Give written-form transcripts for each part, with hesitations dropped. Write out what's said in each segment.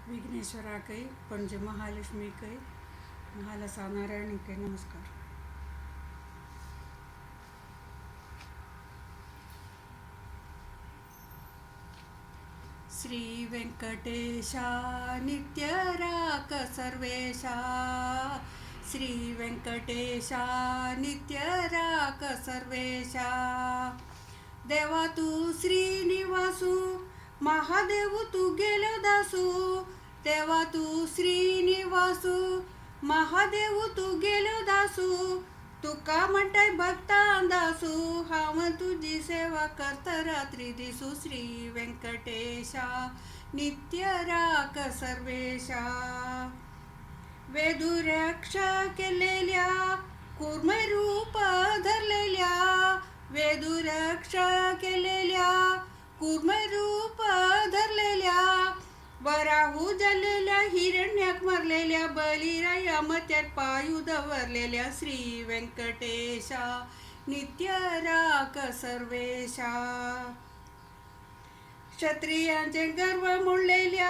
विघ्नेश्वराकै पणजे महालक्ष्मीकै महालसा नारायणीकै नमस्कार. श्री व्यंकटेशा नित्य राक सर्वेशा. श्री व्यंकटेशा नित्य राक सर्वेशा. देवा तू श्रीनिवासू महादेव तू गेलो दासू. देवा तू श्रीनिवासू महादेव तू गेलो दासू. तुका म्हणताय भक्ता दासू हाव तुझी सेवा करत रात्री दिसू. श्री व्यंकटेशा नित्य राक सर्वेशा. वेदुरक्षा केलेल्या कूर्म रूप धरलेल्या. वेदुरक्षा केलेल्या कूर्म रूप धरलेल्या. वराहू जलेल्या हिरण्याक मारलेल्या. बलिराया मत्यात पायुध वरलेल्या. श्री व्यंकटेशा नित्य राक सर्वेशा. क्षत्रियांचे गर्व मोडलेल्या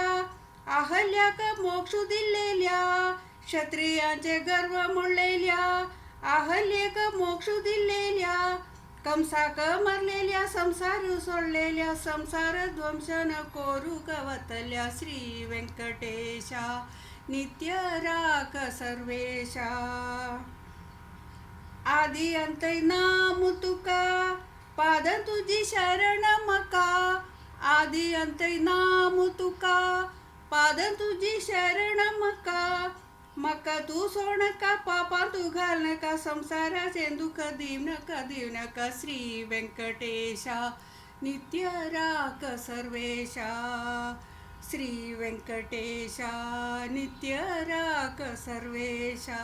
अहल्याक मोक्ष दिलेल्या. क्षत्रियांचे गर्व मोडलेल्या अहल्येक मोक्ष दिलेल्या. कंसाक मारलेल्या संसार सोडलेल्या. संसार ध्वंसन कोरू कवतल्या. श्री व्यंकटेशा नित्य राक सर्वेशा. आदि अंतै नाम तुका पाद तुझी शरण मका. आदि अंतै नाम तुका पाद तुझी शरण मका. मका तू सोड नका पापा तू घाल नका. संसाराचे दुःख देऊ नका. श्री व्यंकटेशा नित्य राक सर्वेशा. श्री व्यंकटेशा नित्य राक सर्वेशा.